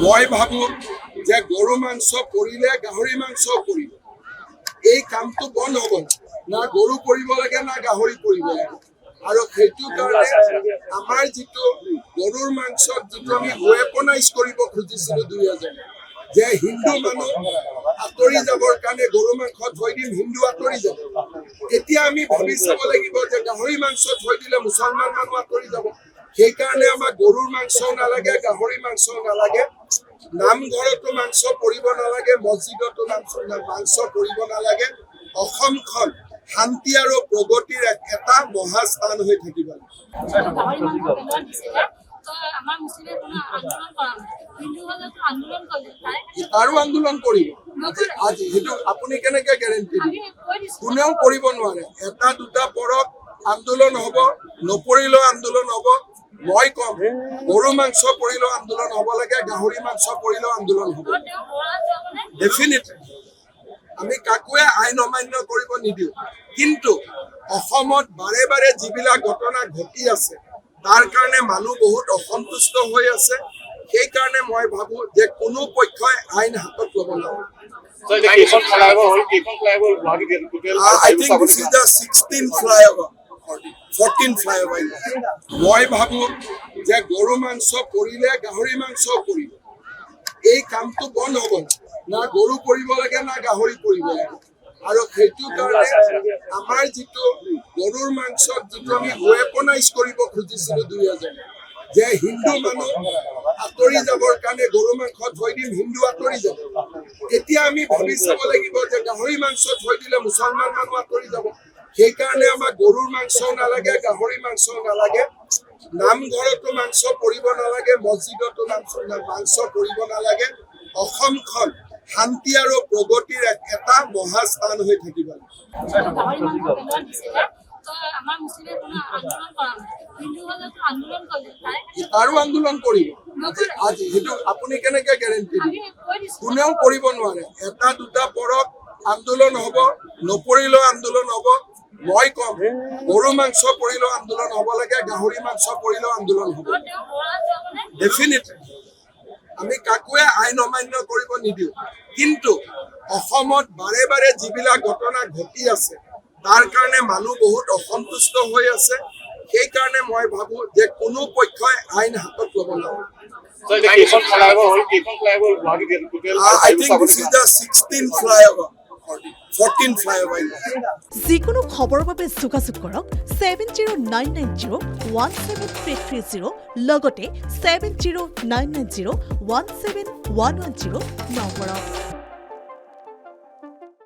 মই ভাবো যে গৰু মাংস পৰিলে গাহৰি মাংস পৰিব। এই কামটো বন্ধ হ'ব না গৰু পৰিব লাগে না গাহৰি পৰিব লাগে। আৰু সেইটো কাৰণে আমাৰ যিটো গৰুৰ মাংসত যিটো আমি ৱেপনাইজ কৰিব খুজিছিলো 2000 যে হিন্দু মানুহ আঁতৰি যাবৰ কাৰণে গৰু মাংস থৈ দিম, হিন্দু আঁতৰি যাব। এতিয়া আমি ভাবি চাব লাগিব যে গাহৰি মাংস থৈ দিলে মুছলমান মানুহ আঁতৰি যাব। সেইকাৰণে আমাক গৰুৰ মাংসও নালাগে, গাহৰি মাংসও নালাগে, নামঘৰতো মাংস পৰিব নালাগে, মছজিদতো মাংস পৰিব নালাগে। অসমখন শান্তি আৰু প্ৰগতিৰ এটা মহাস্থান হৈ থাকিব। আৰু আন্দোলন কৰিব আজি সেইটো আপুনি কেনেকে গেৰেণ্টি দিব? কোনেও কৰিব নোৱাৰে। এটা দুটা পৰক আন্দোলন হ'ব, নপৰিলেও আন্দোলন হ'ব। মই কম গৰু মাংস পৰিলেও আন্দোলন হ'ব লাগে, গাহৰি মাংস পৰিলেও আন্দোলন হ'ব। ডেফিনেটলি আমি কাকোৱে আইন অমান্য কৰিব নিদিওঁ, কিন্তু অসমত বাৰে বাৰে যিবিলাক ঘটনা ঘটি আছে তাৰ কাৰণে মানুহ বহুত অসন্তুষ্ট হৈ আছে। সেইকাৰণে মই ভাবো যে কোনো পক্ষই আইন হাতত ল'ব নালাগে। I think this is the 16th flyover, 14th flyover. মই ভাবো যে গৰু মাংস পৰিলে গাহৰি মাংস পৰিব। এই কামটো বন্ধ হ'ব না গৰু পৰিব লাগে না গাহৰি পৰিব লাগে। আৰু সেইটো কাৰণে আমাৰ যিটো গৰুৰ মাংসত যিটো আমি ৱেপনাইজ কৰিব খুজিছিলো 2000 যে হিন্দু মানুহ আঁতৰি যাবৰ কাৰণে গৰু মাংস থৈ দিম, হিন্দু আঁতৰি যাব। এতিয়া আমি ভাবি চাব লাগিব যে গাহৰি মাংস থৈ দিলে মুছলমান মানুহ আঁতৰি যাব। সেইকাৰণে আমাক গৰুৰ মাংসও নালাগে, গাহৰি মাংসও নালাগে, নামঘৰতো মাংস পৰিব নালাগে, মছজিদতো মাংস পৰিব নালাগে। অসমখন শান্তি আৰু প্ৰগতিৰ এটা মহাস্থান হৈ থাকিব। আৰু আন্দোলন কৰিব আজি সেইটো আপুনি কেনেকে গেৰেণ্টি দিব? কোনেও কৰিব নোৱাৰে। এটা দুটা পৰক আন্দোলন হ'ব, নপৰিলেও আন্দোলন হ'ব। মই কম গৰু মাংস পৰিলেও আন্দোলন হ'ব লাগে, গাহৰি মাংস পৰিলেও আন্দোলন হ'ব। ডেফিনেটলি আমি কাকোৱে আইন অমান্য কৰিব নিদিওঁ, কিন্তু অসমত বাৰে বাৰে যিবিলাক ঘটনা ঘটি আছে তাৰ কাৰণে মানুহ বহুত অসন্তুষ্ট হৈ আছে। সেইকাৰণে মই ভাবো যে কোনো পক্ষই আইন হাতত ল'ব নালাগে। I think this is the 16th flyover, 14th flyover. যিকোনো খবৰৰ বাবে যোগাযোগ কৰক 7099017330 লগতে 7099017110 নম্বৰত।